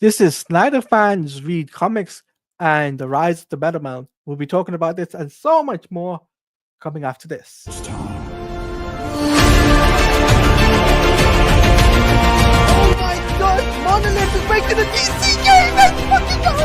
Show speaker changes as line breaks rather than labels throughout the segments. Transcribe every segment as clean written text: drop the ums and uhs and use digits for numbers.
This is Snyder fans read comics and the rise of the Metal Man. We'll be talking about this and so much more coming after this.
It's time.
Oh my god, Monolith is making a DC game! Let's fucking go!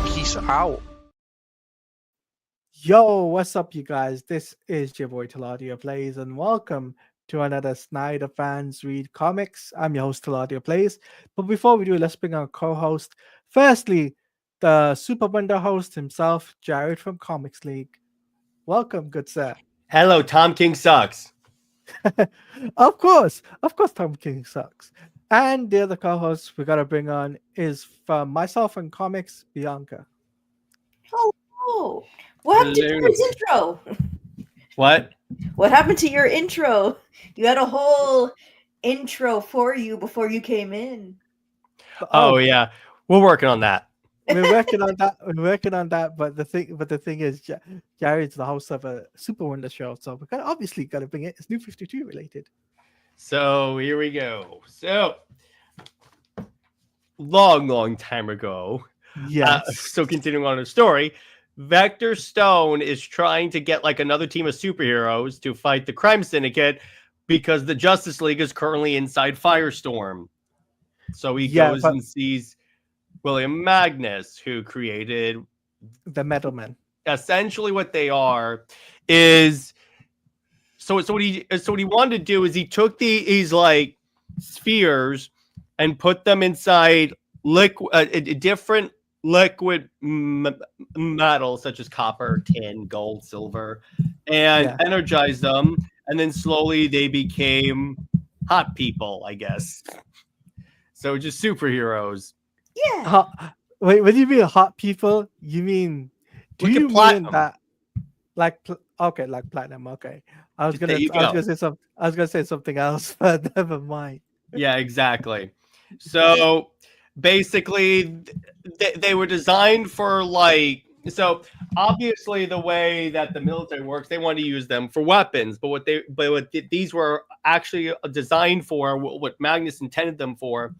Peace out.
Yo, what's up, you guys? This is your boy TeladiaPlays, and welcome to another Snyder fans read comics. I'm your host TeladiaPlays. But before we do, let's bring our co-host. Firstly, the Super Wonder host himself, Jared from Comics League. Welcome, good sir.
Hello, Tom King sucks.
Of course, Tom King sucks. And the other co-host we gotta bring on is from myself and Comics, Bianca.
Hello. What happened to your intro?
What?
What happened to your intro? You had a whole intro for you before you came in.
Oh yeah, we're working on that.
We're working on that. But the thing is, Jared's the host of a Super Wonder show, so we're obviously gotta bring it. It's New 52 related.
So here we go. So long time ago.
Yes.
So continuing on the story, Vector Stone is trying to get like another team of superheroes to fight the crime syndicate because the Justice League is currently inside Firestorm. So he goes and sees William Magnus, who created
the Metal Man.
Essentially, what they are is so what he wanted to do is he took these like spheres and put them inside different liquid metals such as copper, tin, gold, silver, and energized them, and then slowly they became hot people, I guess. So just superheroes.
Yeah.
Wait, when you mean hot people, you mean mean that like platinum? Okay, I was gonna say something else, but never mind.
Yeah, exactly. So basically, they were designed for like. So obviously, the way that the military works, they want to use them for weapons. But what these were actually designed for, what Magnus intended them for,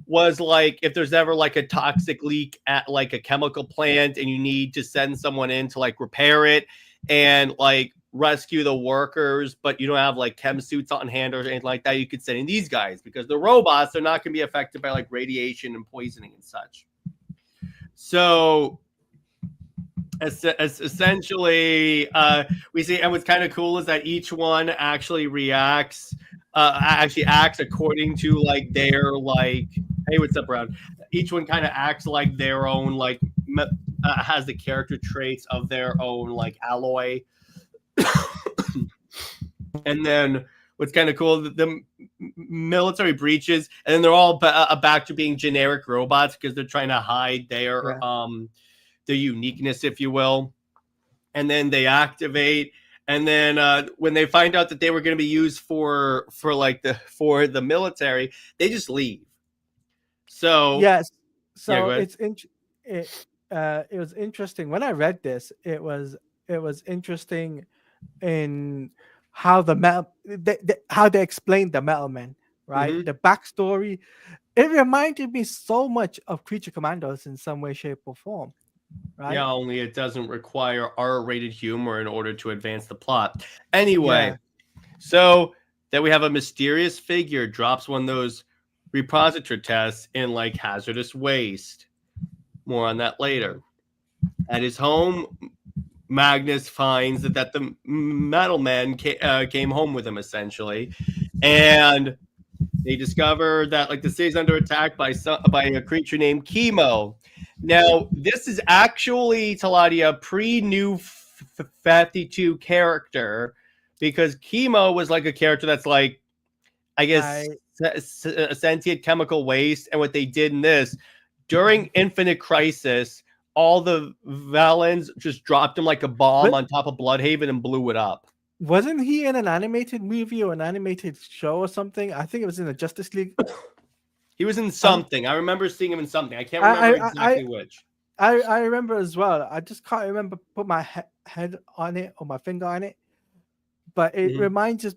was like if there's ever like a toxic leak at like a chemical plant, and you need to send someone in to like repair it and like rescue the workers, but you don't have like chem suits on hand or anything like that, you could send in these guys because the robots, they're not going to be affected by like radiation and poisoning and such. So essentially, we see, and what's kind of cool is that each one actually acts according to like their like, hey, what's up, Brown? Each one kind of acts like their own like has the character traits of their own like alloy. And then what's kind of cool, the military breaches, and then they're all back to being generic robots because they're trying to hide their uniqueness, if you will. And then they activate, and then when they find out that they were going to be used for the military, they just leave. So
yes, so it was interesting when I read this. It was interesting in how how they explained the Metal Man, right?
Mm-hmm.
The backstory, it reminded me so much of Creature Commandos in some way, shape, or form, right?
Yeah, only it doesn't require R-rated humor in order to advance the plot. Anyway, so then we have a mysterious figure drops one of those repository tests in like hazardous waste. More on that later. At his home, Magnus finds that the Metal Man came home with him, essentially, and they discover that like the city's under attack by a creature named 𝐂𝐓. Now, this is actually Teladia pre-New 52 character, because 𝐂𝐓 was like a character that's like, I guess, a sentient chemical waste. And what they did in this, during Infinite Crisis, all the Valens just dropped him like a bomb on top of Bloodhaven and blew it up.
Wasn't he in an animated movie or an animated show or something? I think it was in the Justice League.
He was in something. I remember seeing him in something. I can't remember exactly which.
I remember as well. I just can't remember put my head on it or my finger on it. But it reminds us.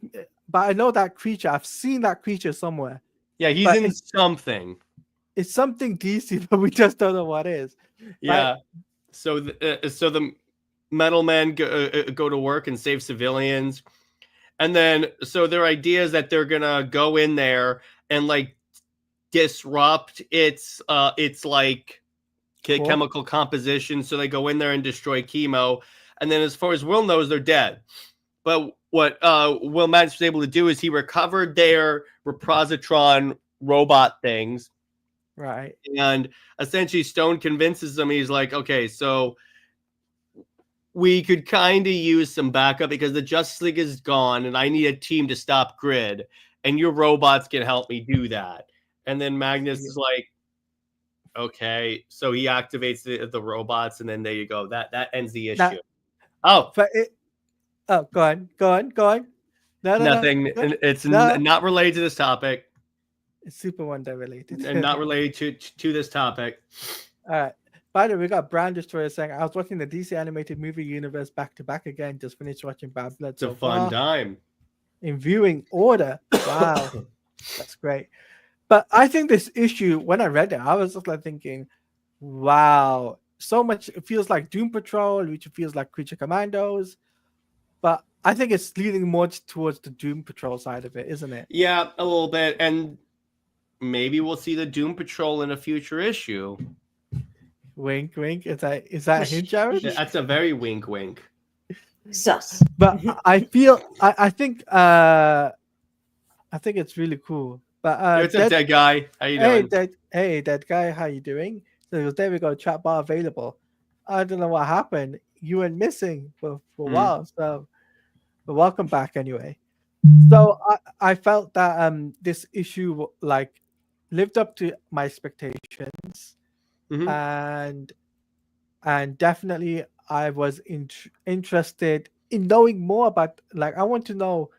But I know that creature. I've seen that creature somewhere.
Yeah, he's in something.
It's something DC, but we just don't know what it is.
Yeah. So the metal men go to work and save civilians, and then so their idea is that they're gonna go in there and like disrupt its like chemical composition. So they go in there and destroy chemo, and then as far as Will knows, they're dead. But what Will Madness was able to do is he recovered their repositron robot things.
Right.
And essentially Stone convinces them, he's like, okay, so we could kind of use some backup because the Justice League is gone and I need a team to stop Grid and your robots can help me do that. And then Magnus is like, okay. So he activates the robots and then there you go. That ends the issue. Go on. No, nothing.
No.
It's not related to this topic.
It's Super Wonder related.
And not related to this topic.
All right. By the way, we got Brand Destroyer saying, I was watching the DC animated movie universe back to back again. Just finished watching Bad Blood.
It's a fun time.
In viewing order. Wow. That's great. But I think this issue, when I read it, I was just like thinking, wow, so much. It feels like Doom Patrol, which feels like Creature Commandos. But I think it's leaning more towards the Doom Patrol side of it, isn't it?
Yeah, a little bit. And maybe we'll see the Doom Patrol in a future issue.
Wink, wink. Is that a hint, Jared?
That's a very wink, wink.
Sus.
But I think it's really cool. But
it's a dead guy. How you doing?
Dead guy. How you doing? So there we go. Chat bar available. I don't know what happened. You went missing for a while. So, but welcome back anyway. So I felt that this issue like lived up to my expectations, and definitely I was interested in knowing more about. Like I want to know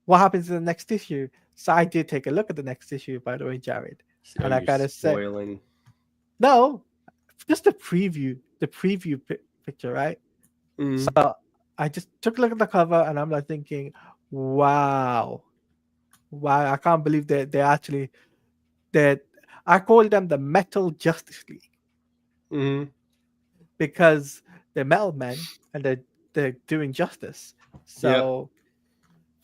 what happens in the next issue. So I did take a look at the next issue, by the way, Jared.
So
and I gotta
spoiling.
say, no, just the preview picture, right? So I just took a look at the cover, and I'm like thinking, wow, I can't believe that they actually that I call them the Metal Justice League, because they're metal men and they're doing justice. So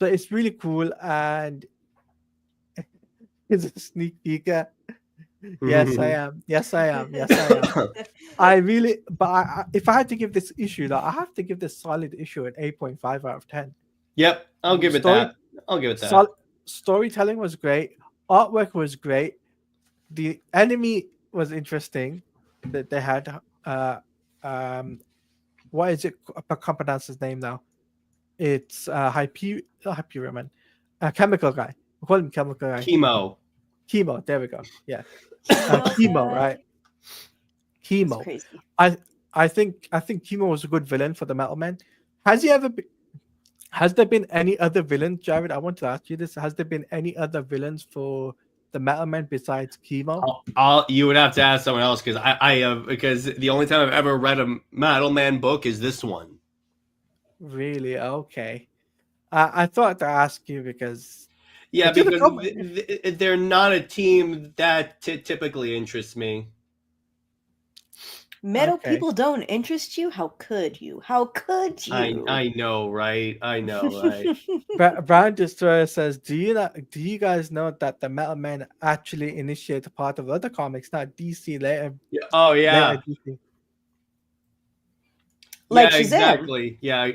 it's really cool, and it's a sneak peeker. Yes, I am. I really, but if I had to give this issue, though, I have to give this solid issue an 8.5 out of 10.
Yep, I'll give it that.
Storytelling was great. Artwork was great. The enemy was interesting. That they had, what is it? I can't pronounce his name now. It's Hyperion, chemical guy. We call him chemical guy. Chemo. There we go. Yeah. Chemo, right? Chemo.
Crazy.
I think Chemo was a good villain for the Metal Men. Has there been any other villains, Jared? I want to ask you this. Has there been any other villains for the Metal Men besides Chemo?
You would have to ask someone else because the only time I've ever read a Metal Man book is this one.
Really? Okay. I thought to ask you because
because they're not a team that typically interests me.
Metal people don't interest you? How could you?
I know, right?
Brown Destroyer says, do you guys know that the Metal Men actually initiate a part of other comics, not DC later?
Oh yeah.
Later DC.
Like Shazam.
Exactly. Yeah,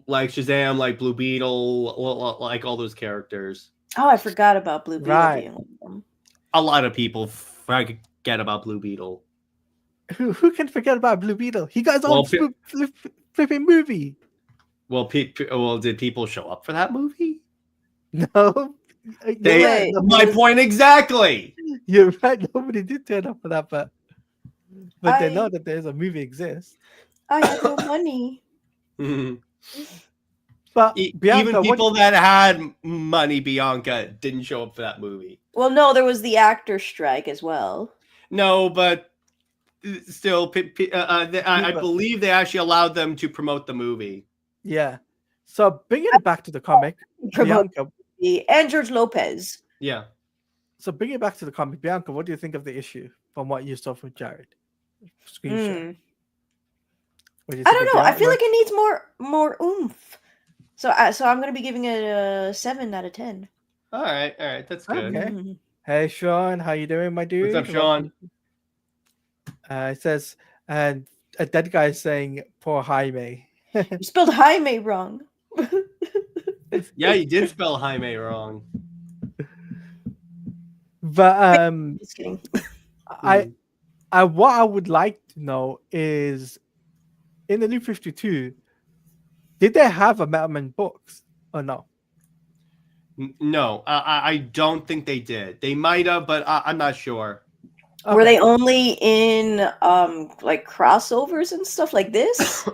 like Shazam, like Blue Beetle, like all those characters.
Oh, I forgot about Blue Beetle being one of them.
A lot of people forget about Blue Beetle.
Who can forget about Blue Beetle? He got his own flipping movie.
Well, did people show up for that movie?
No.
My point exactly.
You're right. Nobody did turn up for that, but they know that there's a movie exists.
I have no money.
But Bianca,
even people that had money, Bianca, didn't show up for that movie.
Well, no, there was the actor strike as well.
No, but still, I
but-
believe they actually allowed them to promote the movie.
Yeah. So bringing it back to the comic,
Promote
Bianca.
and George Lopez.
Yeah.
So bringing it back to the comic, Bianca, what do you think of the issue from what you saw from Jared? Screenshot. What do you
I
think
don't
of
know.
the
I feel
artwork?
like it needs more oomph. So I'm gonna be giving it a 7 out of 10.
All right, that's good.
Okay.
Mhm.
Hey Sean, how you doing, my dude?
What's up, Sean?
It says, and a dead guy is saying, "Poor Jaime."
You spelled Jaime wrong.
Yeah, you did spell Jaime wrong.
But
Just kidding.
I what I would like to know is, in the New 52, did they have a Metal Man books or no?
No, I don't think they did. They might have, but I'm not sure.
Were they only in like crossovers and stuff like this?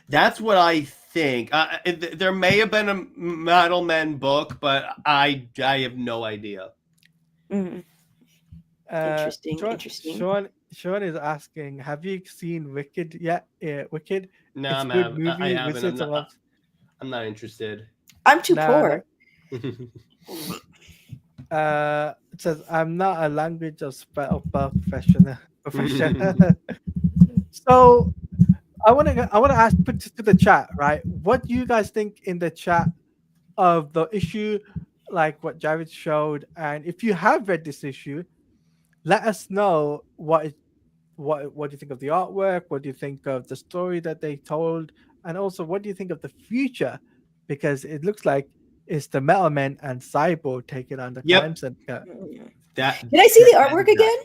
That's what I think. There may have been a Metal Men book, but I have no idea.
Mhm. Interesting.
Sean is asking, have you seen Wicked yet? Wicked.
No,
It's
I'm
a good
I
movie.
haven't.
Wizards of Oz.
I'm not interested.
I'm too
Nah,
poor.
It says, I'm not a language of spell professional. So I want to ask, put to the chat, right? What do you guys think in the chat of the issue, like what Jared showed? And if you have read this issue, let us know what do you think of the artwork? What do you think of the story that they told? And also, what do you think of the future? Because it looks like it's the Metal Men and Cyborg taking on the Crime Syndicate.
Can I see the artwork again?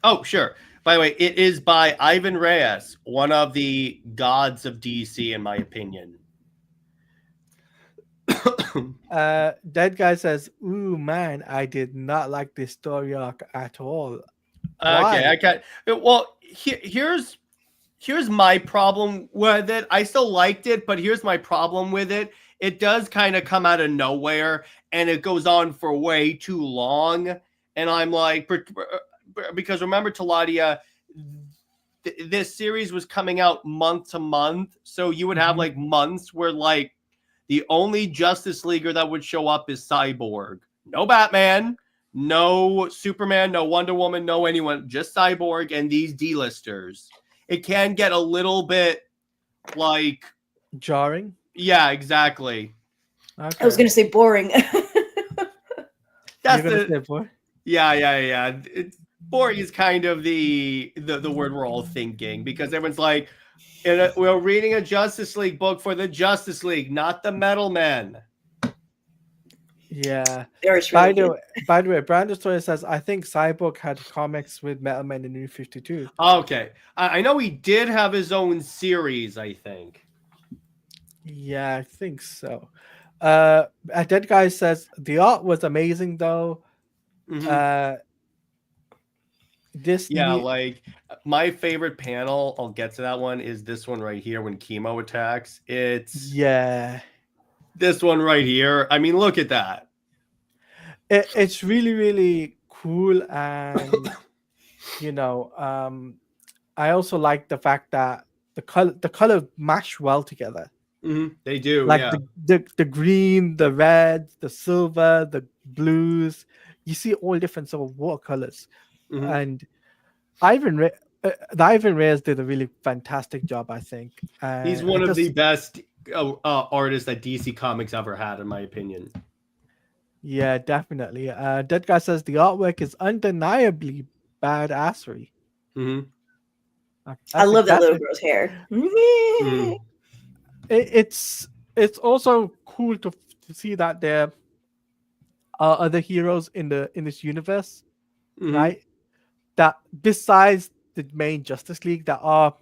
Oh, sure. By the way, it is by Ivan Reyes, one of the gods of DC, in my opinion.
Dead guy says, "Ooh, man, I did not like this story arc at all."
Okay, I can't. Well, here's my problem with it. I still liked it, but here's my problem with it. It does kind of come out of nowhere, and it goes on for way too long. And I'm like, because remember, Teladia, this series was coming out month to month, so you would have like months where like the only Justice Leaguer that would show up is Cyborg. No Batman, no Superman, no Wonder Woman, no anyone, just Cyborg and these D-listers. It can get a little bit like
jarring.
Yeah, exactly.
Okay.
I was gonna say boring.
That's
You're gonna say boring?
Yeah. Boring is kind of the word we're all thinking, because everyone's like, we're reading a Justice League book for the Justice League, not the Metal Men.
Yeah.
By
the way, Brandon Story says, I think Cyborg had comics with Metal Men in New 52.
Okay. I know he did have his own series, I think.
Yeah, I think so. A dead guy says the art was amazing though.
Like my favorite panel, I'll get to that one, is this one right here when Chemo attacks. It's this one right here. I mean, look at that.
It's really, really cool, and I also like the fact that the color mash well together.
They do,
like the green, the red, the silver, the blues. You see all different sort of watercolors, and Ivan Reyes did a really fantastic job, I think.
He's one of the best artists that DC Comics ever had, in my opinion.
Yeah, definitely. Dead guy says the artwork is undeniably badassery.
I love that little girl's hair.
It's also cool to see that there are other heroes in this universe, right? That besides the main Justice League that are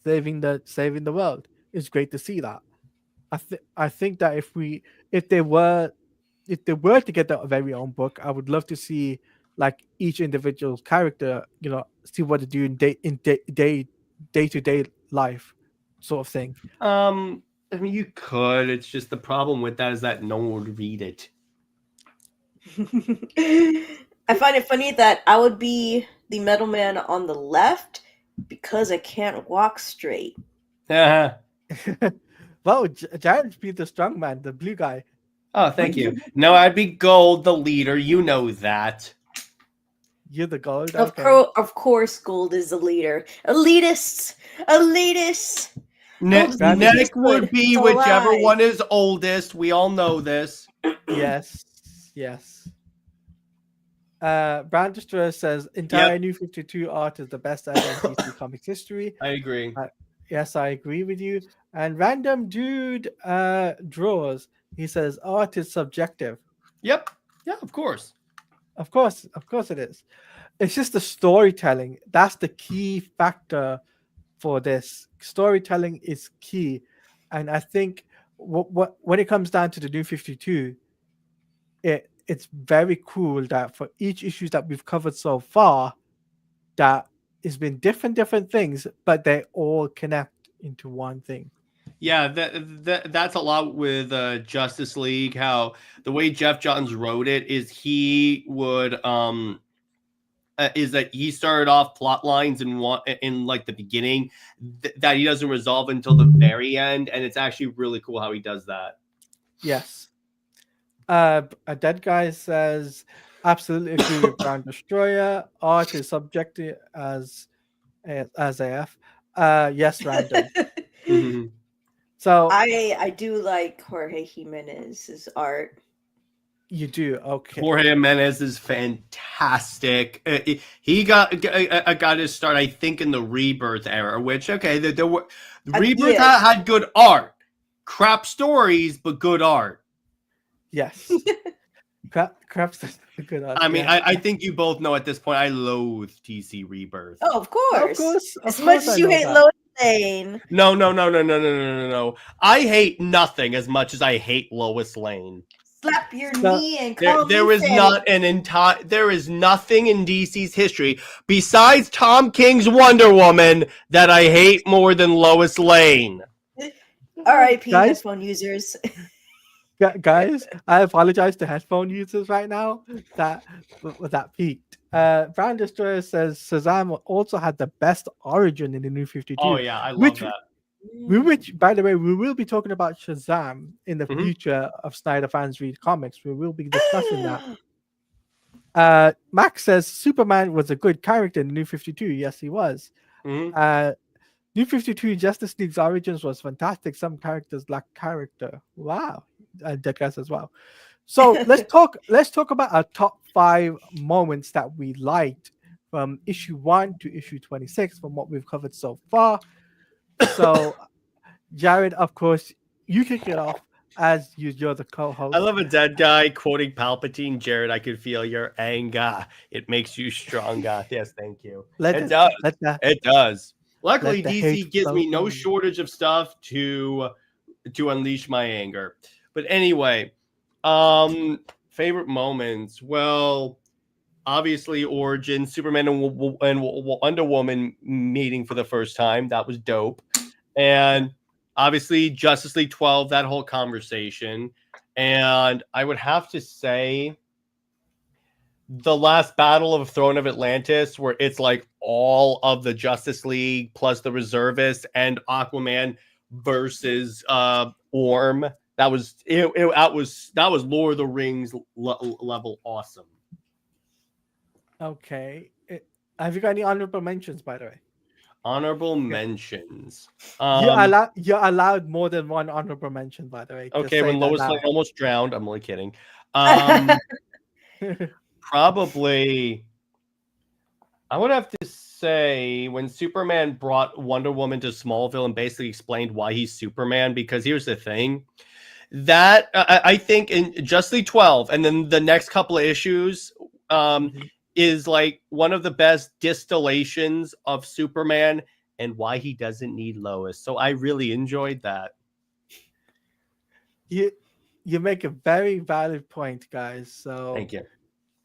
saving the world. It's great to see that. I think that if they were to get their very own book, I would love to see like each individual character, see what they do in day-to-day life, sort of thing.
I mean, you could. It's just the problem with that is that no one would read it.
I find it funny that I would be the metal man on the left because I can't walk straight.
Uh-huh.
Well, Jared be the strong man, the blue guy.
Oh, thank you. No, I'd be Gold, the leader. You know that.
You're the gold.
Of course, Gold is the leader. Elitists! Elitists!
Nick would be
It's a
whichever
lie.
one is oldest. We all know this.
Yes. Brand Destroyer says entire New 52 art is the best ever in DC Comics history.
I agree.
Yes, I agree with you. And Random Dude draws. He says art is subjective.
Yep. Yeah, of course.
Of course it is. It's just the storytelling. That's the key factor for this. Storytelling is key. And I think when it comes down to the New 52, it's very cool that for each issue that we've covered so far, that it's been different things, but they all connect into one thing.
Yeah, that's a lot with Justice League. How the way Jeff Johns wrote it is he would is that he started off plot lines in like the beginning that he doesn't resolve until the very end, and it's actually really cool how he does that.
Yes. A dead guy says absolutely agree with Brand Destroyer. Art is subjective as AF. Yes, Random.
Mm-hmm.
So
I do like Jorge Jimenez's art.
You do, okay.
Jorge Jimenez is fantastic. He got his start, I think, in the Rebirth era. Which there were Rebirth had good art, crap stories, but good art.
Yes. Crap's good art.
I mean, I think you both know at this point I loathe DC Rebirth.
Oh, of course.
As
much as you hate Lois Lane.
No. I hate nothing as much as I hate Lois Lane.
Slap your knee and call
there
me
is
Faye.
not an entire. There is nothing in DC's history besides Tom King's Wonder Woman that I hate more than Lois Lane.
R.I.P. headphone users.
Guys, I apologize to headphone users right now. That peaked. Brand Destroyer says Shazam also had the best origin in the New 52.
Oh yeah, I love that.
Which, by the way, we will be talking about Shazam in the future of Snyder Fans Read Comics. We will be discussing that. Max says Superman was a good character in the New 52. Yes, he was. New 52 Justice League's origins was fantastic. Some characters lack character. Wow. Dead guys as well. So let's talk about our top 5 moments that we liked from issue 1 to issue 26 from what we've covered so far. So, Jared, of course, you kick it off as you're the co-host.
I love a dead guy quoting Palpatine. Jared, I could feel your anger. It makes you stronger. Yes, thank you. It does. Luckily, DC gives me no shortage of stuff to unleash my anger. But anyway, favorite moments. Well, obviously, Origin, Superman and Wonder Woman meeting for the first time. That was dope. And obviously, Justice League 12, that whole conversation. And I would have to say the last battle of Throne of Atlantis, where it's like all of the Justice League plus the reservists and Aquaman versus Orm. That was Lord of the Rings level awesome.
Okay. Have you got any honorable mentions, by the way?
Honorable mentions.
You're allowed more than one honorable mention, by the way.
Okay, when Lois Lane almost drowned. I'm only kidding. Probably, I would have to say when Superman brought Wonder Woman to Smallville and basically explained why he's Superman. Because here's the thing. That I think in Justice League 12 and then the next couple of issues is like one of the best distillations of Superman and why he doesn't need Lois. So I really enjoyed that.
You make a very valid point, guys. So
thank you.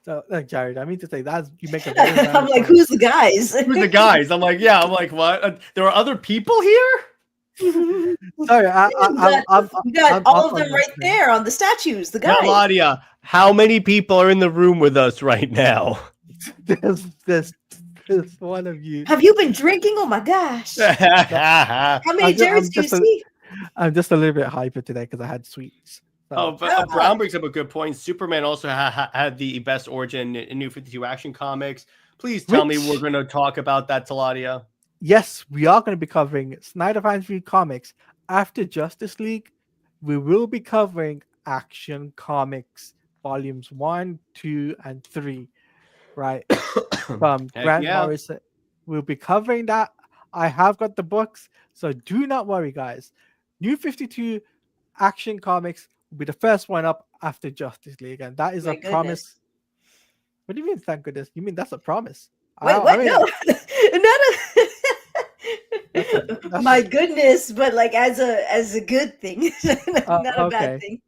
So Jared, I mean to say that you make a very valid
I'm like,
point.
who's the guys?
Who's the guys? I'm like, yeah. I'm like, what? There are other people here?
Sorry,
You got all
off
of
on
them
this
right
thing.
there on the statues. The guys.
Teladia, how many people are in the room with us right now?
There's one of you.
Have you been drinking? Oh my gosh! How many Jerry's do you see?
I'm just a little bit hyper today because I had sweets. So.
Oh, but Brown brings up a good point. Superman also had the best origin in New 52 Action Comics. Please tell me we're going to talk about that, Teladia.
Yes, we are going to be covering Snyder Fans Read Comics. After Justice League, we will be covering Action Comics volumes 1, 2, and 3. Right? From Grant Morrison. We'll be covering that. I have got the books, so do not worry, guys. New 52 Action Comics will be the first one up after Justice League, and that is a promise. What do you mean, thank goodness? You mean that's a promise?
Wait, what? No. My goodness, but like as a good thing, not a bad thing.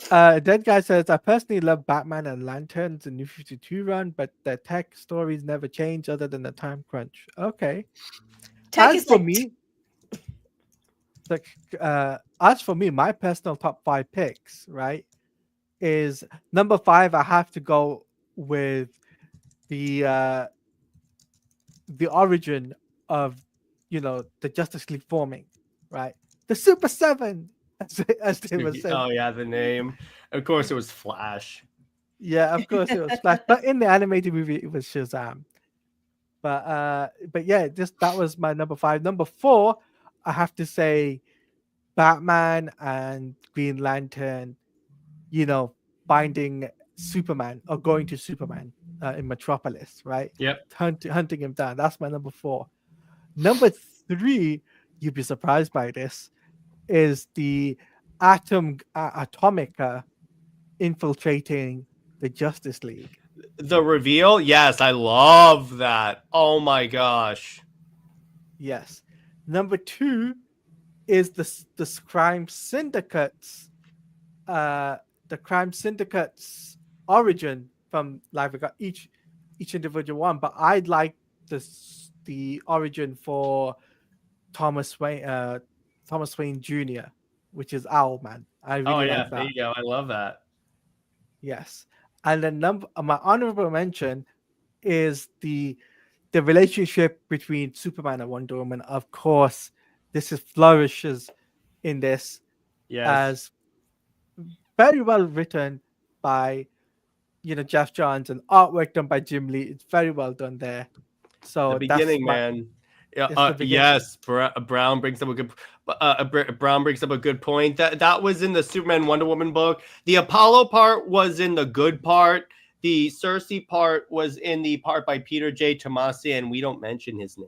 Dead Guy says, I personally love Batman and Lanterns in New 52 run, but the tech stories never change other than the time crunch. Okay. As for me, my personal top 5 picks, right, is number 5. I have to go with the origin of, the Justice League forming, right? The Super 7, as they were saying.
Oh yeah, the name. Of course, it was Flash.
Yeah, of course it was Flash, but in the animated movie, it was Shazam. But yeah, that was my number 5. Number 4, I have to say, Batman and Green Lantern, finding Superman or going to Superman in Metropolis, right?
Yep.
Hunting him down. That's my number 4. Number 3, you'd be surprised by this, is the Atomica infiltrating the Justice League.
The reveal? Yes, I love that. Oh my gosh.
Yes. Number 2 is the Crime Syndicate's origin from, like, we got each individual one, but I'd like the origin for Thomas Wayne Jr., which is Owlman. I really like that.
There you go. I love that.
Yes. And then my honorable mention is the relationship between Superman and Wonder Woman. Of course, this flourishes in this as very well written by Jeff Johns and artwork done by Jim Lee. It's very well done there. So
the beginning, man. Yes, Brown brings up a good point. That was in the Superman Wonder Woman book. The Apollo part was in the good part. The Cersei part was in the part by Peter J. Tomasi, and we don't mention his name.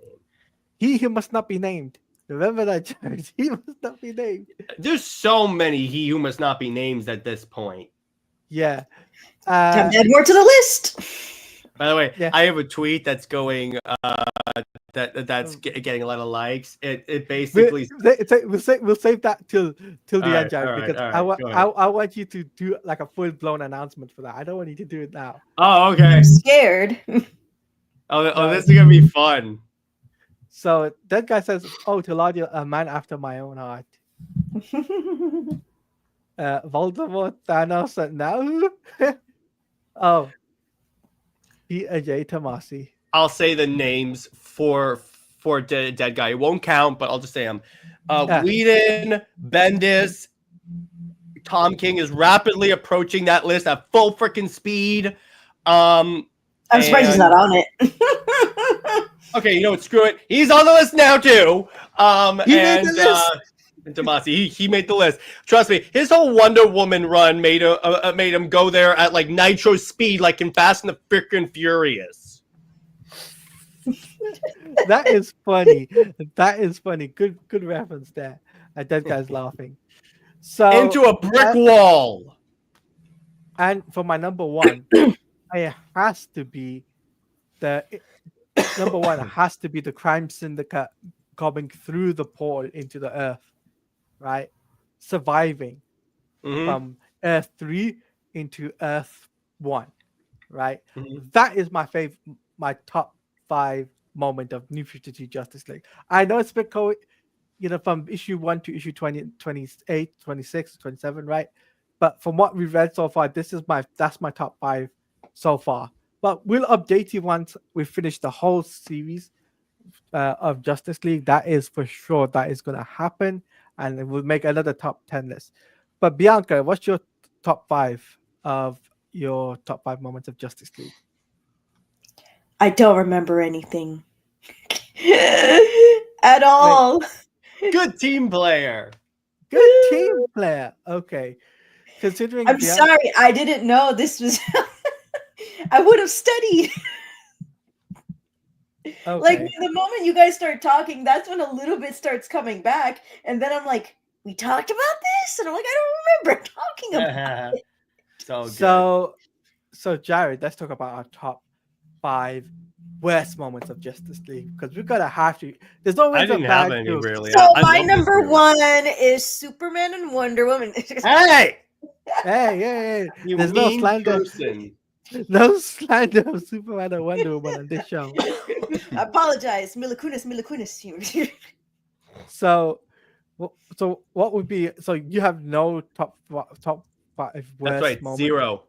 He must not be named. Remember that, James? He must not be named.
There's so many he who must not be named at this point.
Yeah.
Time to add more to the list.
By the way, I have a tweet that's going that's getting a lot of likes. It basically
we'll save that till the end, Jared, because I want you to do like a full blown announcement for that. I don't want you to do it now.
Oh, okay.
I'm scared.
This is gonna be fun.
So that guy says, "Oh, Teladia, a man after my own heart." Voldemort, Thanos, and now oh, J. Tomasi.
I'll say the names for dead guy. It won't count, but I'll just say them. Whedon, Bendis, Tom King is rapidly approaching that list at full freaking speed. I'm
surprised he's not on it.
Okay, you know what? Screw it. He's on the list now too.
He made the list.
Tomasi, he made the list. Trust me, his whole Wonder Woman run made him go there at like nitro speed, like in Fast and the Frickin' Furious.
That is funny. That is funny. Good reference there. That guy's laughing. So
into a brick wall.
And for my number 1, it has to be the Crime Syndicate coming through the portal into the Earth. Right, surviving from Earth 3 into Earth 1, right? That is my top 5 moment of New 52 Justice League. I know it's a bit from issue 1 to issue 20, 28, 26, 27, right? But from what we've read so far, that's my top 5 so far. But we'll update you once we finish the whole series of Justice League. That is for sure. That is going to happen, and we'll make another top 10 list. But Bianca, what's your top 5 of your top 5 moments of Justice League?
I don't remember anything at all.
Good team player.
Good team player. Okay. Considering
I'm sorry, I didn't know this was. I would have studied.
Okay.
Like the moment you guys start talking, that's when a little bit starts coming back, and then I'm like, "We talked about this," and I'm like, "I don't remember talking about it."
So Jared, let's talk about our top 5 worst moments of Justice League, because we're gonna have to. There's always
I didn't
a bad
have any
joke.
really.
So
I
my
love this
number
series.
1 is Superman and Wonder Woman.
Hey,
You
there's no
mean
slander.
person.
No slander of Superman and Wonder Woman on this show.
I apologize, Mila Kunis.
So what would be? So you have no top 5 worst
That's right.
moments?
0.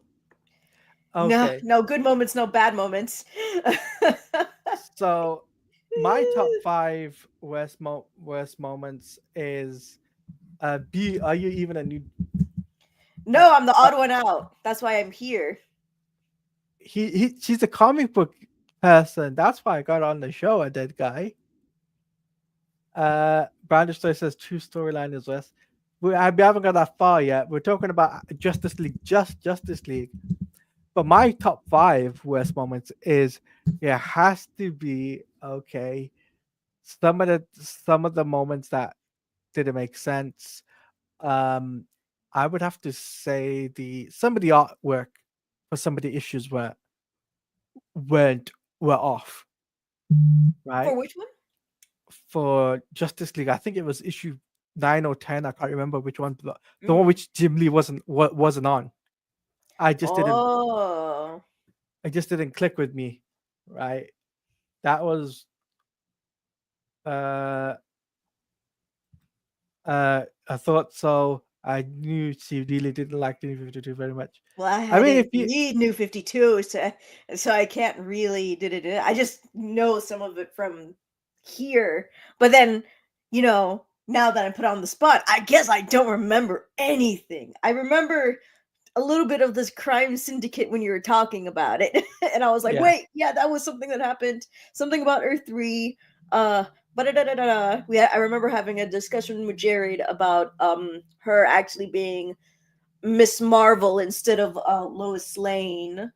Okay.
No good moments, no bad moments.
So my top 5 worst moments is B. Are you even a new?
No, I'm the odd one out. That's why I'm here.
She's a comic book person. That's why I got on the show. A dead guy. Brandon Story says true storyline is worse. We haven't got that far yet. We're talking about Justice League, just Justice League. But my top 5 worst moments is it has to be okay. Some of the moments that didn't make sense. I would have to say some of the artwork for some of the issues were off. Right?
For which one?
For Justice League, I think it was issue 9 or 10. I can't remember which one. The one which Jim Lee wasn't on. I just didn't click with me, right? That was I thought so. I knew she really didn't like the New 52 very much.
Well, I mean, if you read New 52, so I can't really I just know some of it from here. But then, now that I'm put on the spot, I guess I don't remember anything. I remember a little bit of this crime syndicate when you were talking about it, and I was like, wait, yeah, that was something that happened. Something about Earth 3. I remember having a discussion with Jared about her actually being Miss Marvel instead of Lois Lane.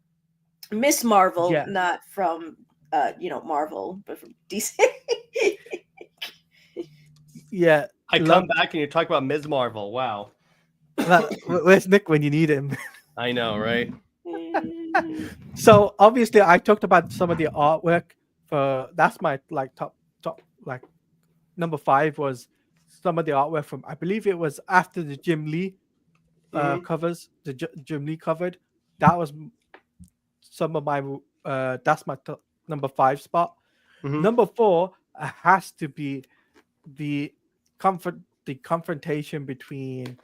Miss Marvel, not from Marvel, but from DC.
Yeah.
I come back and you talk about Ms. Marvel. Wow.
Where's Nick when you need him?
I know, right?
So obviously I talked about some of the artwork for that's my top number 5 was some of the artwork from, I believe it was after the Jim Lee covers, the Jim Lee covered. That was some of my that's my number 5 spot. Number 4 has to be the confrontation between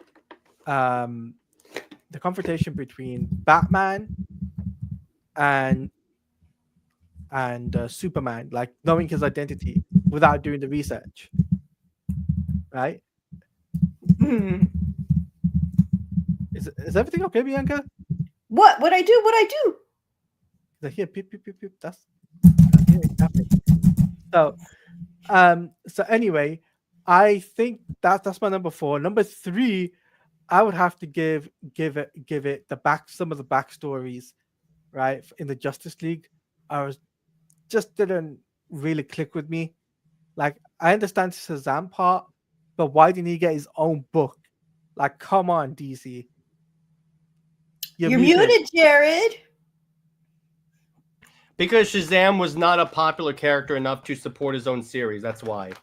Batman and Superman, like knowing his identity without doing the research, right? Is everything okay, Bianca?
What I do?
I hear peep peep peep peep. That's happening. So anyway, I think that's my number 4. Number 3, I would have to give it some of the backstories, right? In the Justice League, just didn't really click with me. Like, I understand Shazam part, but why didn't he get his own book? Like, come on, DC.
You're muted, Jared.
Because Shazam was not a popular character enough to support his own series. That's why.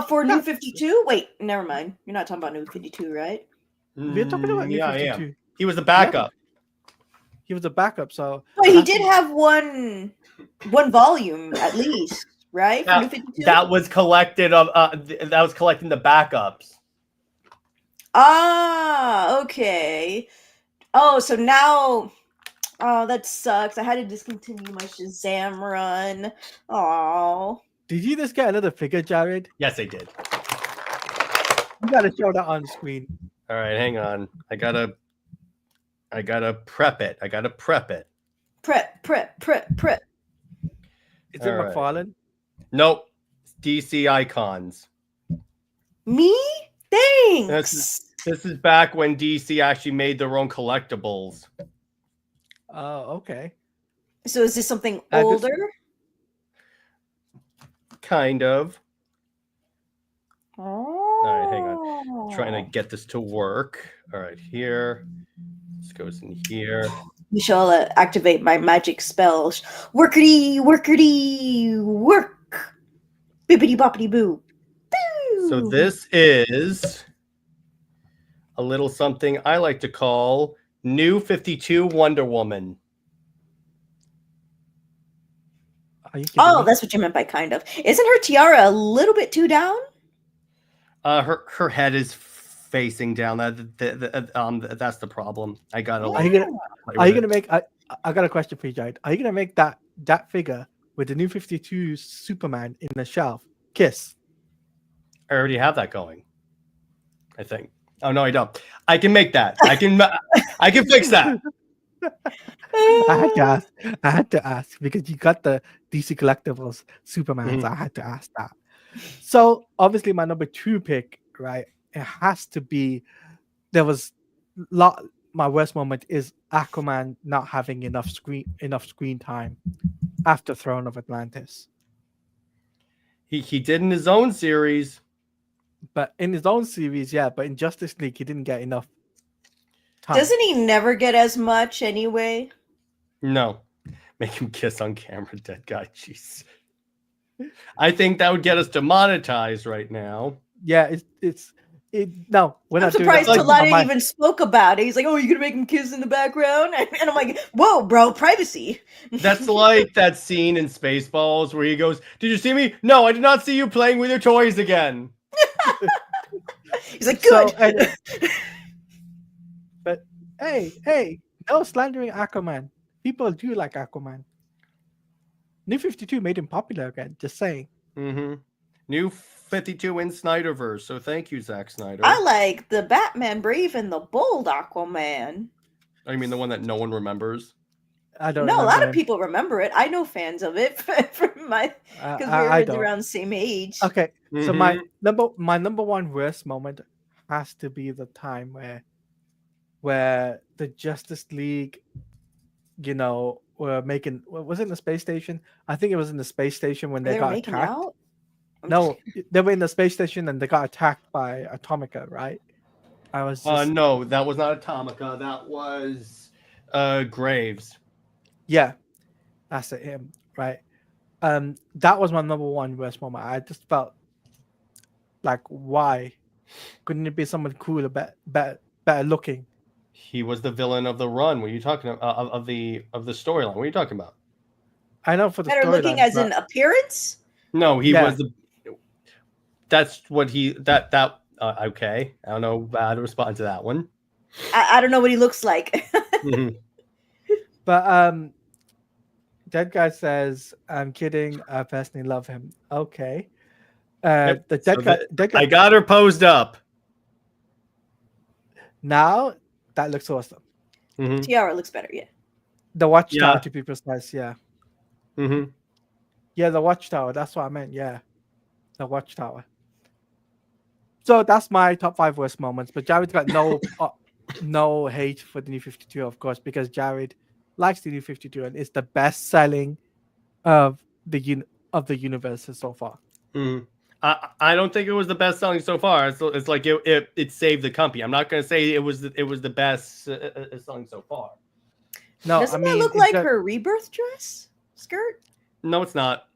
For New 52? Wait, never mind. You're not talking about New 52, right?
We're talking about New 52.
Yeah. He was a backup.
He was a backup, so.
But he did have one volume at least. right? For New 52?
That was collected of that was collecting the backups.
Ah, okay. Oh, so now, oh, that sucks. I had to discontinue my Shazam run. Oh.
Did you just get another figure, Jared?
Yes, I did.
You gotta show that on screen.
All right, hang on. I gotta prep it.
Prep.
Is it
All right.
McFarlane?
Nope. It's DC Icons.
Me? Thanks.
This is back when DC actually made their own collectibles.
Oh, okay.
So is this something
This-
older?
Kind of.
Oh.
All right, hang on. Trying to get this to work. All right, here. This goes in here.
We shall activate my magic spells. Workity, work. Bippity boppity boo. Boo.
So this is a little something I like to call New 52 Wonder Woman.
Are you kidding
Oh,
me?
that's what you meant by kind of. Isn't her tiara a little bit too down?
Her head is facing down. That's the problem. I gotta.
Are you gonna make? I got a question for you, Jared. Are you gonna make that figure with the New 52 Superman in the shelf? Kiss.
I already have that going. I think. Oh no, I don't. I can make that. I can fix that.
I had to ask because you got the DC Collectibles Superman, so I had to ask that. So obviously, my number 2 pick, right? It has to be. There was my worst moment is Aquaman not having enough screen time after Throne of Atlantis.
He did in his own series.
But in his own series, yeah. But in Justice League, he didn't get enough time.
Doesn't he never get as much anyway?
No. Make him kiss on camera, dead guy. Jeez. I think that would get us demonetized right now.
Yeah, no.
I'm surprised Teladia even spoke about it. He's like, "Oh, you're gonna make him kiss in the background," and I'm like, "Whoa, bro, privacy."
That's like that scene in Spaceballs where he goes, "Did you see me? No, I did not see you playing with your toys again."
He's like, "Good."
But hey, no slandering Aquaman. People do like Aquaman. New 52 made him popular again. Just saying.
Mm-hmm. New 52 in Snyderverse. So thank you, Zack Snyder.
I like the Batman Brave and the Bold Aquaman.
Oh, you mean the one that no one remembers?
I don't
know.
know.
A lot of people remember it. I know fans of it from my because we were around the same age.
Okay, so my number 1 worst moment has to be the time where the Justice League, were making. Was it in the space station? I think it was in the space station when they got attacked.
Out?
No, they were in the space station and they got attacked by Atomica, right? I was.
No, that was not Atomica. That was Graves.
Yeah, that's him, right? That was my number 1 worst moment. I just felt like, why couldn't it be someone cooler, better looking?
He was the villain of the run. What are you talking about? Of the storyline? What are you talking about?
I know for the
better looking as an appearance.
No, he was the. That's what he okay. I don't know how to respond to that one.
I don't know what he looks like.
But Dead Guy says, "I'm kidding. I personally love him." Okay. The dead guy.
I got her posed up.
Now that looks awesome.
Tiara looks better. Yeah.
The Watchtower, to be precise. Yeah.
Mm-hmm.
Yeah, the Watchtower. That's what I meant. Yeah, the Watchtower. So that's my top 5 worst moments. But Jared's got no hate for the New 52, of course, because Jared likes the New 52 and it's the best selling of the universe so far.
I don't think it was the best selling so far. It's like it saved the company. I'm not going to say it was the best selling so far.
No, doesn't that look like her rebirth dress skirt?
No, it's not.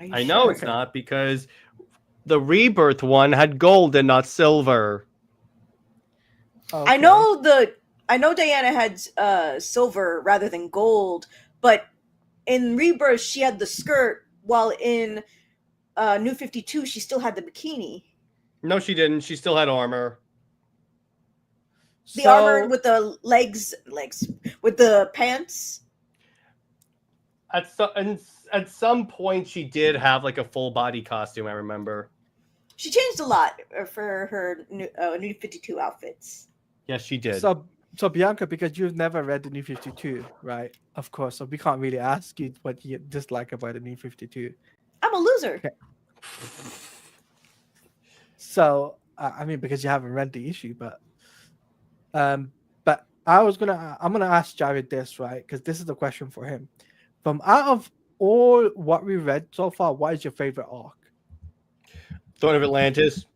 I know it's not because the rebirth one had gold and not silver.
Okay. I know Diana had silver rather than gold, but in Rebirth she had the skirt, while in New 52 she still had the bikini.
No, she didn't. She still had armor.
The armor with the legs with the pants.
At some point, she did have like a full body costume. I remember.
She changed a lot for her New 52 outfits.
Yes, she did.
So Bianca, because you've never read the New 52, right? Of course, so we can't really ask you what you dislike about the New 52.
I'm a loser.
Okay. So I mean, because you haven't read the issue, but I'm gonna ask Jared this, right? Because this is the question for him. From out of all what we read so far, what is your favorite arc?
Throne of Atlantis.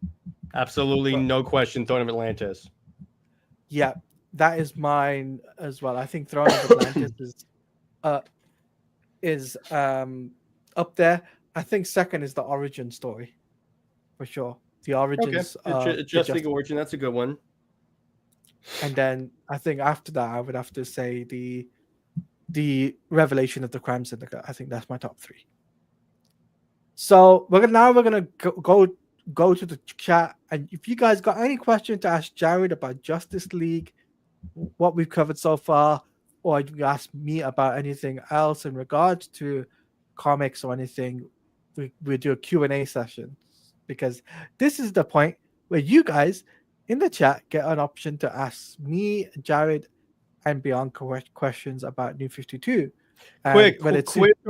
Absolutely no question. Throne of Atlantis.
Yeah, that is mine as well. I think Throne of Atlantis is up there. I think second is the origin story, for sure. The origins.
Okay. Just origin. That's a good one.
And then I think after that, I would have to say the revelation of the crime syndicate. I think that's my top 3. So we're gonna go to the chat, and if you guys got any question to ask Jared about Justice League, what we've covered so far, or you ask me about anything else in regards to comics or anything, we do a Q&A session, because this is the point where you guys in the chat get an option to ask me, Jared, and Bianca questions about New 52.
Quick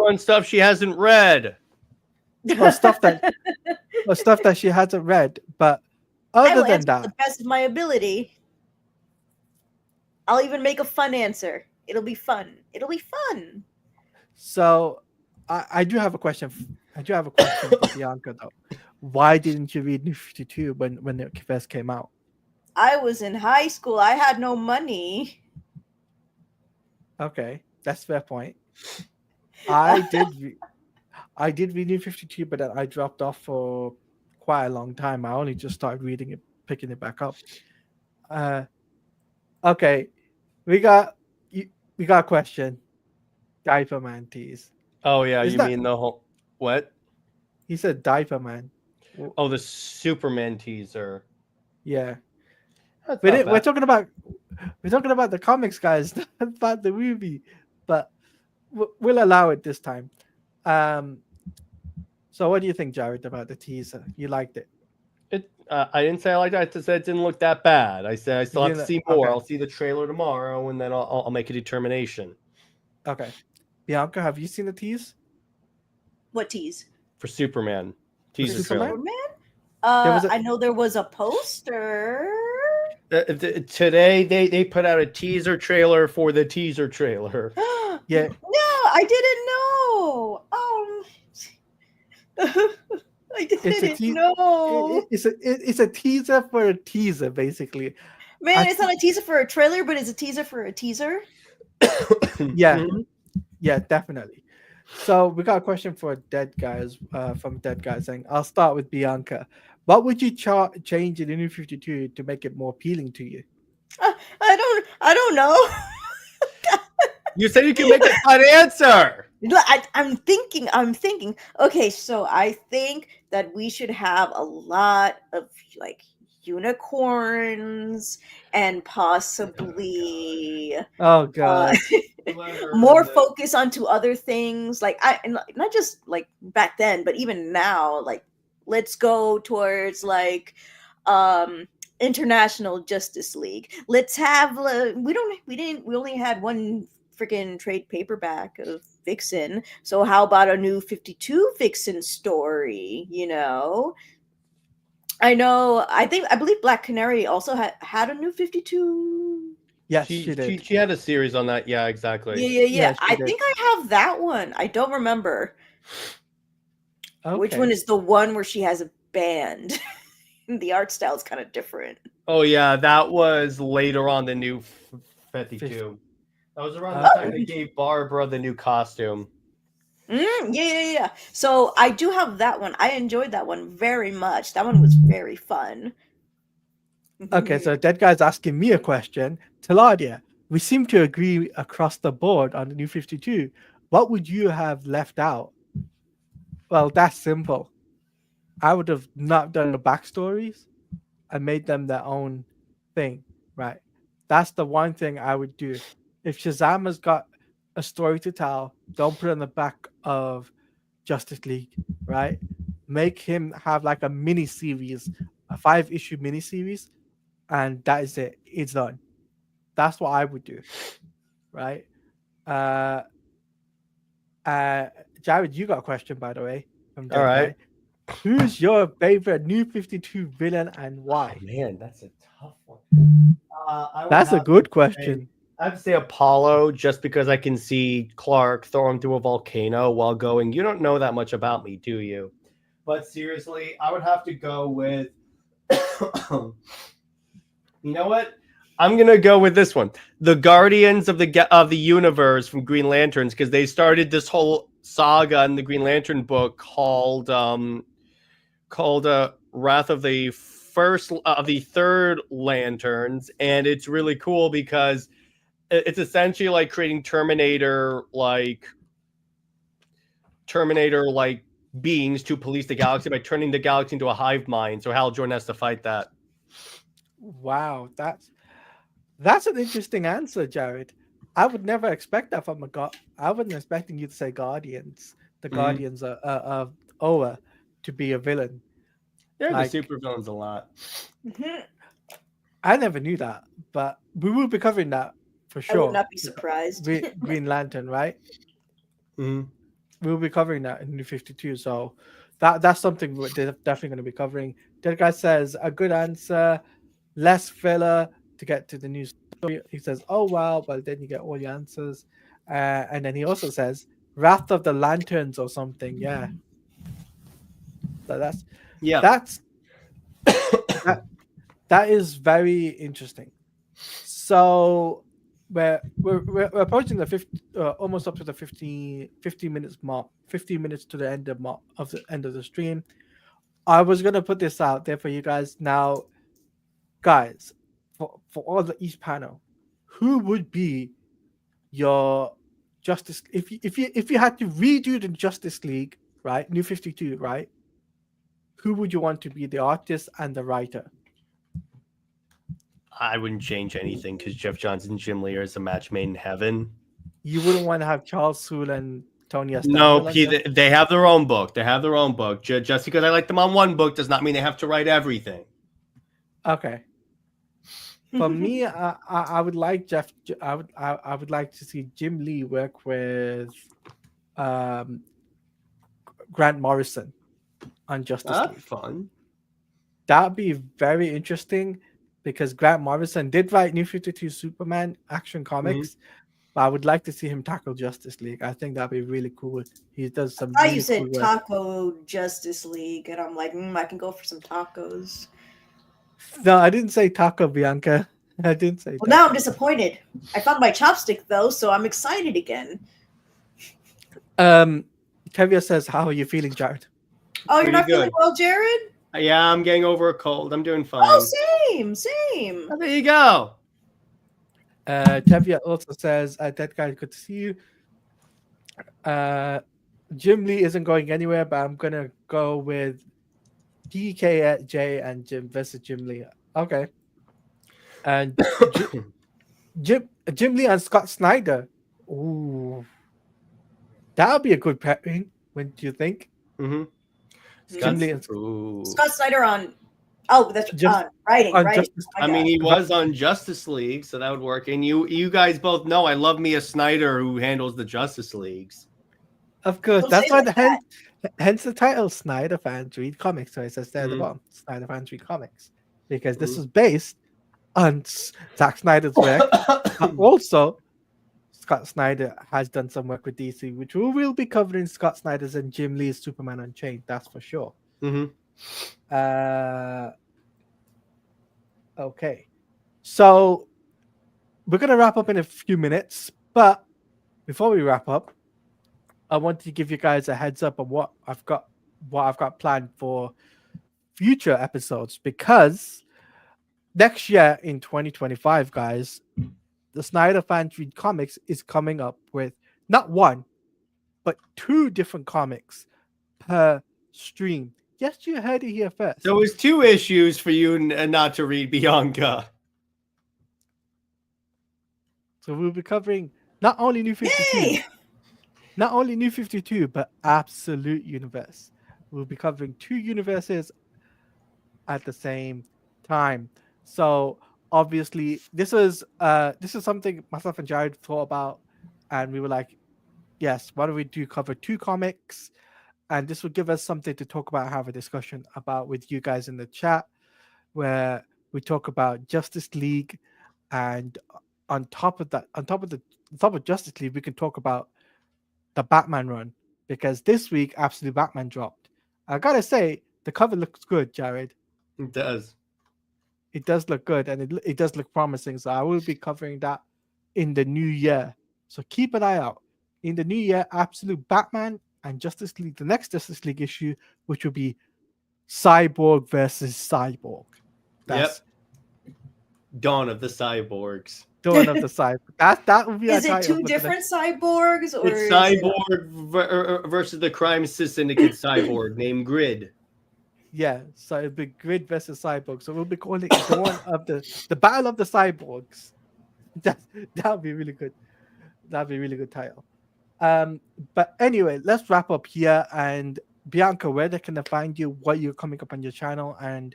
on stuff she hasn't read.
Or stuff that she hasn't read. But other than that,
to the best of my ability, I'll even make a fun answer. It'll be fun.
So I do have a question. For Bianca though. Why didn't you read New 52 when it first came out?
I was in high school. I had no money.
Okay, that's a fair point. I did read New 52, but then I dropped off for quite a long time. I only just started reading it, picking it back up. Okay, we got a question. Diaper Man tease.
Oh yeah, mean the whole what?
He said Diaper Man.
Oh, the Superman teaser.
Yeah. We're talking about the comics, guys, not about the movie, but we'll allow it this time. So what do you think, Jared, about the teaser? You liked it?
I didn't say I liked it. I said it didn't look that bad. I said I still have to see more. Okay. I'll see the trailer tomorrow, and then I'll make a determination.
Okay. Bianca, have you seen the tease?
What tease?
For Superman. Teaser
Superman? I know there was a poster.
Today they put out a teaser trailer for the teaser trailer.
Yeah.
No, I didn't know. I didn't know.
It's a teaser for a teaser, basically.
Man, it's not a teaser for a trailer, but it's a teaser for a teaser.
Yeah. Yeah, definitely. So we got a question for Dead Guys from Dead Guys saying, I'll start with Bianca. What would you change in the New 52 to make it more appealing to you?
I don't know.
You said you can make a fun answer.
I'm thinking. Okay, so I think that we should have a lot of like unicorns and possibly more focus onto other things. Like not just like back then, but even now. Like let's go towards like International Justice League. Let's have we only had one freaking trade paperback of Vixen, so how about a New 52 Vixen story? I believe Black Canary also had a New 52.
Yes, she did.
She had a series on that. Yeah, exactly.
Yeah. I think I have that one. I don't remember. Okay. Which one is the one where she has a band? The art style is kind of different.
Oh yeah, that was later on the New 52. That was around the time they gave Barbara the new costume.
Yeah. So I do have that one. I enjoyed that one very much. That one was very fun.
Okay, so Dead Guy's asking me a question. Teladia, we seem to agree across the board on the New 52. what would you have left out? Well, that's simple. I would have not done the backstories. I made them their own thing, right? That's the one thing I would do. If Shazam has got a story to tell, don't put it on the back of Justice League, right? Make him have like a mini series, a 5-issue mini series, and that is it. It's done. That's what I would do, right? Jared, you got a question, by the way, from
All right.
Dead Guy. Who's your favorite New 52 villain and why?
Oh, man, that's a tough one.
That's a good question.
I have to say Apollo, just because I can see Clark throw him through a volcano while going, you don't know that much about me, do you? But seriously, I would have to go with, you know what? I'm going to go with this one. The Guardians of the Universe from Green Lanterns, because they started this whole saga in the Green Lantern book called Wrath of the Third Lanterns, and it's really cool because it's essentially like creating Terminator like beings to police the galaxy by turning the galaxy into a hive mind. So Hal Jordan has to fight that.
Wow, that's an interesting answer, Jared. I would never expect that from a god. I wasn't expecting you to say Guardians, the Guardians of Oa, to be a villain.
They're
Like-
the supervillains a lot.
I never knew that, but we will be covering that for
I
sure.
would not be surprised.
Green Lantern, right?
Mhm.
We'll be covering that in New 52. So that's something we're definitely going to be covering. That guy says a good answer, less filler to get to the new story. He says, "Oh wow," well then you get all the answers, and then he also says, "Wrath of the Lanterns" or something. Yeah, so that's that is very interesting. So we're approaching the 50, almost up to the 50 minutes mark, 15 minutes to the end of the stream. I was gonna put this out there for you guys now, guys. For all the East panel, who would be your Justice if you had to redo the Justice League, right? New 52, right? Who would you want to be the artist and the writer?
I wouldn't change anything because Jeff Johns and Jim Lee is a match made in heaven.
You wouldn't want to have Charles Soule and Tony Estelle.
No, they have their own book. They have their own book. Just because I like them on one book does not mean they have to write everything.
Okay. For me, I would like Jeff. I would like to see Jim Lee work with Grant Morrison on Justice League.
That's fun.
That'd be very interesting because Grant Morrison did write New 52 Superman Action Comics, but I would like to see him tackle Justice League. I think that'd be really cool. He does some.
I thought
really
you said
cool work.
Taco Justice League, and I'm like, I can go for some tacos.
No, I didn't say taco, Bianca. I didn't say.
Well, now I'm disappointed. I found my chopstick though, so I'm excited again.
Kevia says, "How are you feeling, Jared?"
Oh, you're
Pretty
not feeling
good.
well, Jared?
Yeah, I'm getting over a cold. I'm doing fine.
Oh, same.
Oh, there you go.
Kevia also says, "That guy, good to see you." Jim Lee isn't going anywhere, but I'm gonna go with PKJ and Jim versus Jim Lee. Okay. And Jim Lee and Scott Snyder. Ooh, that would be a good pairing. When do you think?
Mm-hmm.
Jim Lee and
Scott Snyder on. Oh, that's writing.
on
Right.
Justice-
I mean, he was on Justice League, so that would work. And you guys both know I love me a Snyder who handles the Justice Leagues.
Of course,
Don't
that's
say
why
like
hence the title Snyder Fans Read Comics. So it says there at the
Mhm.
bottom, Snyder Fans Read Comics, because this is based on Zack Snyder's work. But also, Scott Snyder has done some work with DC, which we will be covering Scott Snyder's and Jim Lee's Superman Unchained. That's for sure.
Mm-hmm.
Okay, so we're gonna wrap up in a few minutes, but before we wrap up, I wanted to give you guys a heads up on what I've got planned for future episodes, because next year in 2025, guys, the Snyder Fans Read Comics is coming up with not one, but 2 different comics per stream. Yes, you heard it here first.
So it's 2 issues for you not to read Bianca.
So we'll be covering not only New 52,
Yay!
not only New 52, but Absolute Universe. We'll be covering 2 universes at the same time. So obviously, this is something myself and Jared thought about, and we were like, yes, why don't we cover 2 comics, and this will give us something to talk about, have a discussion about with you guys in the chat, where we talk about Justice League, and on top of Justice League, we can talk about the Batman run, because this week Absolute Batman dropped. I gotta say, the cover looks good, Jared.
It does.
It does look good, and it does look promising. So I will be covering that in the new year. So keep an eye out. In the new year, Absolute Batman and Justice League, the next Justice League issue, which will be Cyborg versus Cyborg. That's
Dawn of the Cyborgs.
Dawn of the Cyborg. That would be.
Is it 2 different cyborgs, or
it's Cyborg versus the crime syndicate cyborg named Grid.
Yeah, so it'll be Grid versus Cyborg. So we'll be calling it Dawn of the Battle of the Cyborgs. That would be really good. That'd be a really good title. But anyway, let's wrap up here. And Bianca, where they can find you? What you're coming up on your channel, and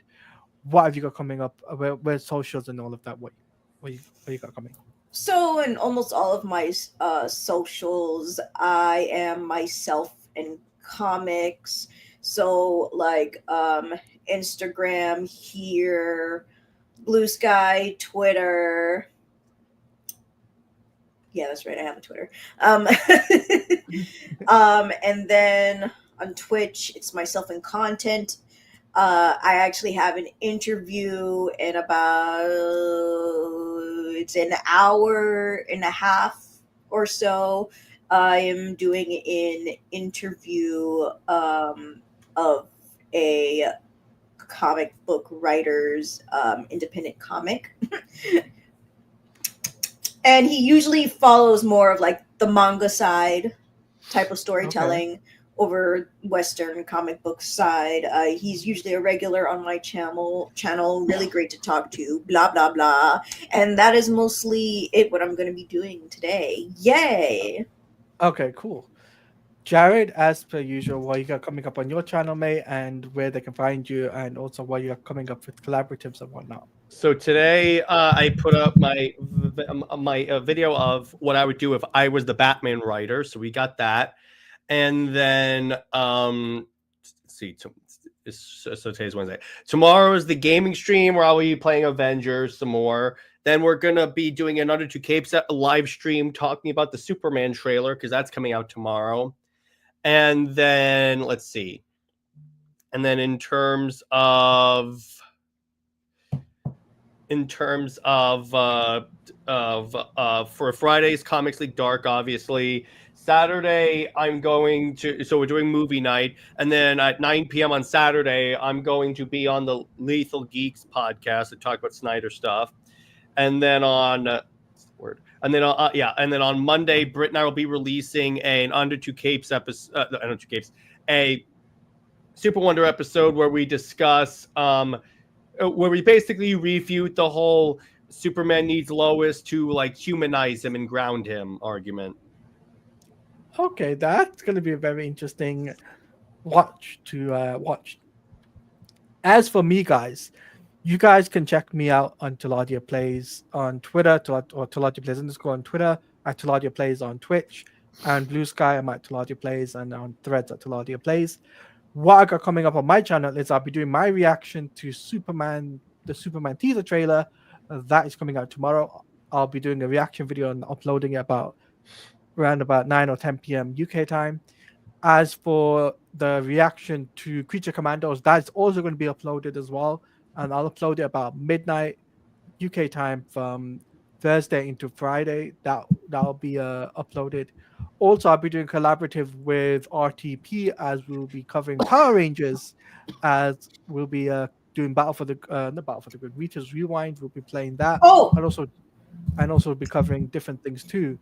what have you got coming up? Where socials and all of that? What you got coming?
So in almost all of my socials, I am myself in comics. So like Instagram here, Blue Sky, Twitter. Yeah, that's right. I have a Twitter. And then on Twitch, it's myself in content. I actually have an interview in it's an hour and a half or so. I am doing an interview of a comic book writer's independent comic. And he usually follows more of like the manga side type of storytelling over Western comic book side. He's usually a regular on my channel, really great to talk to, blah, blah, blah. And that is mostly what I'm going to be doing today. Yay!
Okay, cool. Jared, as per usual, what you got coming up on your channel, mate, and where they can find you, and also what you got coming up with collaboratives and whatnot.
So today I put up my video of what I would do if I was the Batman writer. So we got that. And then, let's see, so today's Wednesday. Tomorrow is the gaming stream where I'll be playing Avengers some more. Then we're going to be doing another 𝐂𝐓 live stream talking about the Superman trailer, because that's coming out tomorrow. And then, let's see. And then in terms of for Friday's Comics League Dark, obviously. Saturday, we're doing movie night. And then at 9 p.m. on Saturday, I'm going to be on the Lethal Geeks podcast to talk about Snyder stuff. And then on Monday, Britt and I will be releasing an Under Two Capes episode, a Super Wonder episode where we discuss, where we basically refute the whole Superman needs Lois to like humanize him and ground him argument.
Okay, that's going to be a very interesting watch to watch. As for me, guys, you guys can check me out on TeladiaPlays on Twitter, or TeladiaPlays_ on Twitter, at TeladiaPlays on Twitch, and Blue Sky, I'm at TeladiaPlays, and on Threads at TeladiaPlays. What I got coming up on my channel is I'll be doing my reaction to the Superman teaser trailer. That is coming out tomorrow. I'll be doing a reaction video and uploading it around about 9 or 10 p.m. UK time. As for the reaction to Creature Commandos, that's also going to be uploaded as well. And I'll upload it about midnight UK time from Thursday into Friday. That'll be uploaded. Also, I'll be doing collaborative with RTP as we'll be covering Power Rangers, as we'll be doing Rita's Rewind. We'll be playing that.
Oh,
And also we'll be covering different things too.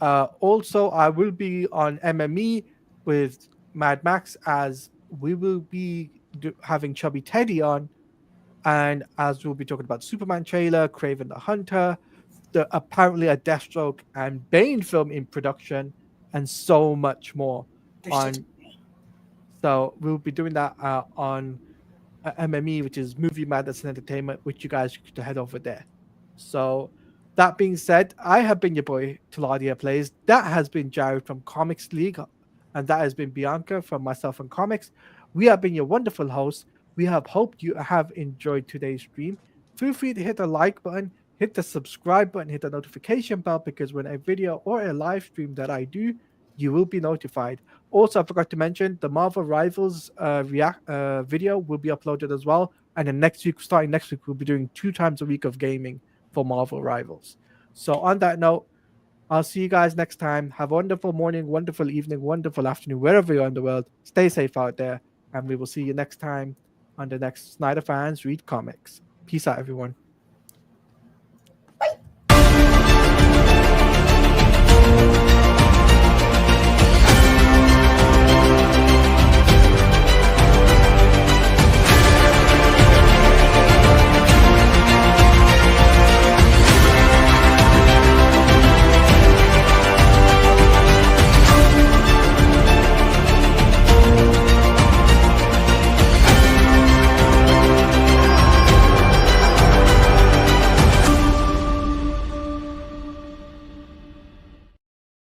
Also, I will be on MME with Mad Max, as we will be having Chubby Teddy on, and as we'll be talking about Superman trailer, Craven the Hunter, the apparently a Deathstroke and Bane film in production, and so much more.
There's such
So we'll be doing that on MME, which is Movie Madness and Entertainment, which you guys could head over there. So that being said, I have been your boy Teladia Plays. That has been Jared from Comics League, and that has been Bianca from Myself and Comics. We have been your wonderful hosts. We have hoped you have enjoyed today's stream. Feel free to hit the like button, hit the subscribe button, hit the notification bell, because when a video or a live stream that I do, you will be notified. Also, I forgot to mention the Marvel Rivals video will be uploaded as well. And then starting next week, we'll be doing 2 times a week of gaming for Marvel Rivals. So on that note, I'll see you guys next time. Have a wonderful morning, wonderful evening, wonderful afternoon, wherever you're in the world. Stay safe out there. And we will see you next time on the next Snyder Fans Read Comics. Peace out, everyone.